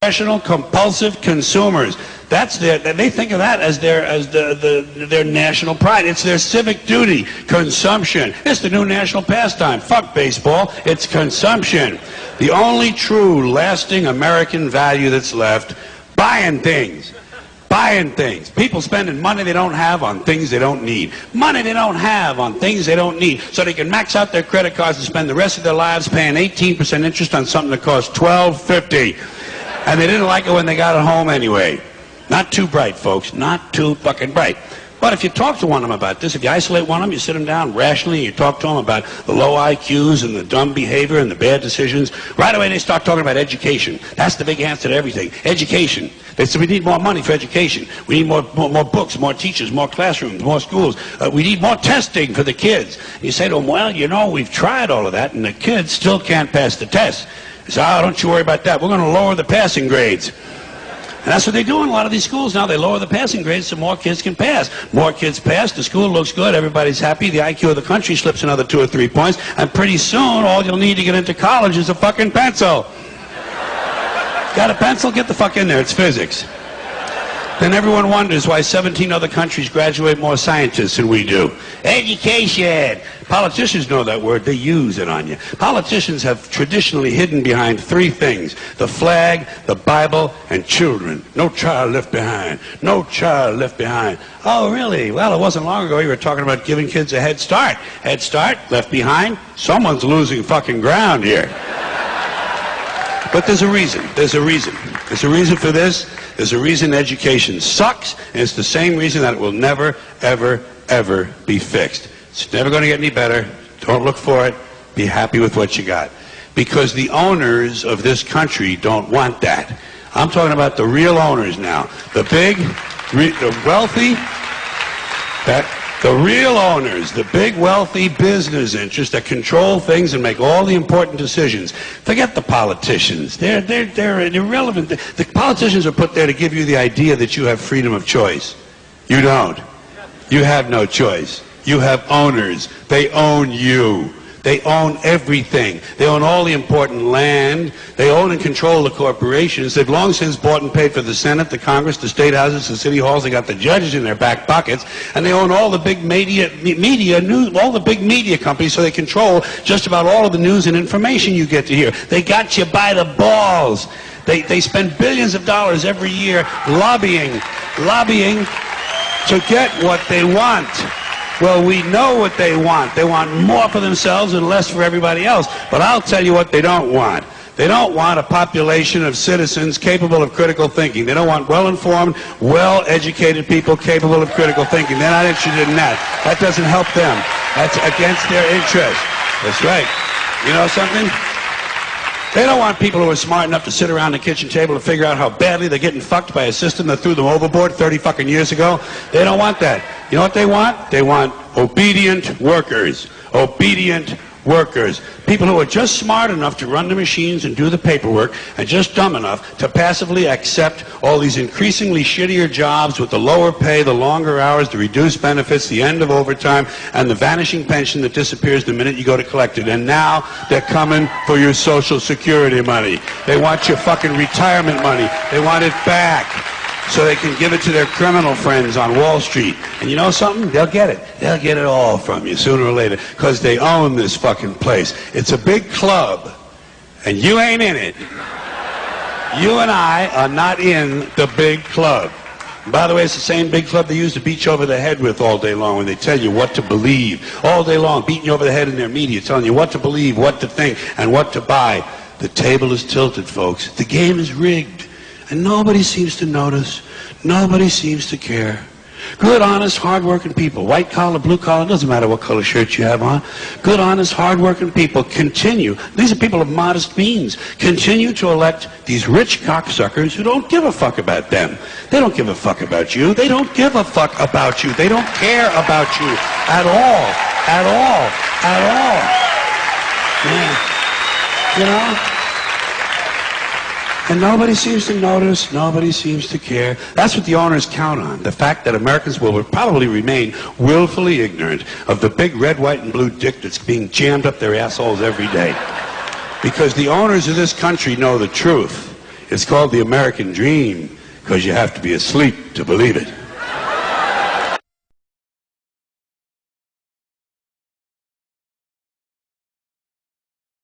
professional compulsive consumers. That's they think of that as their national pride. It's their civic duty. Consumption. It's the new national pastime. Fuck baseball. It's consumption. The only true lasting American value that's left, buying things. Buying things. People spending money they don't have on things they don't need. Money they don't have on things they don't need. So they can max out their credit cards and spend the rest of their lives paying 18% interest on something that costs $12.50. And they didn't like it when they got it home anyway. Not too bright, folks. Not too fucking bright. But if you talk to one of them about this, if you isolate one of them, you sit them down rationally, and you talk to them about the low IQs and the dumb behavior and the bad decisions, right away they start talking about education. That's the big answer to everything. Education. They say we need more money for education. We need more books, more teachers, more classrooms, more schools. We need more testing for the kids. You say to them, well, you know, we've tried all of that, and the kids still can't pass the test. They say, oh, don't you worry about that. We're going to lower the passing grades. And that's what they do in a lot of these schools now. They lower the passing grades so more kids can pass. More kids pass, the school looks good, everybody's happy, the IQ of the country slips another 2 or 3 points, and pretty soon all you'll need to get into college is a fucking pencil. Got a pencil? Get the fuck in there, it's physics. Then everyone wonders why 17 other countries graduate more scientists than we do. Education! Politicians know that word. They use it on you. Politicians have traditionally hidden behind 3 things: the flag, the Bible, and children. No child left behind. No child left behind. Oh, really? Well, it wasn't long ago you were talking about giving kids a head start. Head start? Left behind? Someone's losing fucking ground here. But there's a reason. There's a reason. There's a reason for this. There's a reason education sucks, and it's the same reason that it will never, ever, ever be fixed. It's never going to get any better. Don't look for it. Be happy with what you got. Because the owners of this country don't want that. I'm talking about the real owners now. The big, the wealthy, the real owners, the big wealthy business interests that control things and make all the important decisions. Forget the politicians. They're irrelevant. The politicians are put there to give you the idea that you have freedom of choice. You don't. You have no choice. You have owners. They own you. They own everything. They own all the important land. They own and control the corporations. They've long since bought and paid for the Senate, the Congress, the state houses, the city halls. They got the judges in their back pockets, and they own all the big media news, all the big media companies. So they control just about all of the news and information you get to hear. They got you by the balls. They spend billions of dollars every year lobbying to get what they want. Well, we know what they want. They want more for themselves and less for everybody else. But I'll tell you what they don't want. They don't want a population of citizens capable of critical thinking. They don't want well-informed, well-educated people capable of critical thinking. They're not interested in that. That doesn't help them. That's against their interest. That's right. You know something? They don't want people who are smart enough to sit around the kitchen table to figure out how badly they're getting fucked by a system that threw them overboard 30 fucking years ago. They don't want that. You know what they want? They want obedient workers. Obedient workers. People who are just smart enough to run the machines and do the paperwork, and just dumb enough to passively accept all these increasingly shittier jobs with the lower pay, the longer hours, the reduced benefits, the end of overtime, and the vanishing pension that disappears the minute you go to collect it. And now they're coming for your Social Security money. They want your fucking retirement money. They want it back so they can give it to their criminal friends on Wall Street. And you know something? They'll get it. They'll get it all from you sooner or later, because they own this fucking place. It's a big club, and you ain't in it. You and I are not in the big club. And by the way, it's the same big club they use to beat you over the head with all day long when they tell you what to believe. All day long, beating you over the head in their media, telling you what to believe, what to think, and what to buy. The table is tilted, folks. The game is rigged. And nobody seems to notice. Nobody seems to care. Good, honest, hard-working people, white collar, blue collar, doesn't matter what color shirt you have on. Good, honest, hard-working people continue. These are people of modest means. Continue to elect these rich cocksuckers who don't give a fuck about them. They don't give a fuck about you. They don't give a fuck about you. They don't care about you at all. At all. At all. Yeah. You know? And nobody seems to notice, nobody seems to care. That's what the owners count on, the fact that Americans will probably remain willfully ignorant of the big red, white, and blue dick that's being jammed up their assholes every day. Because the owners of this country know the truth It's called the American dream because you have to be asleep to believe it.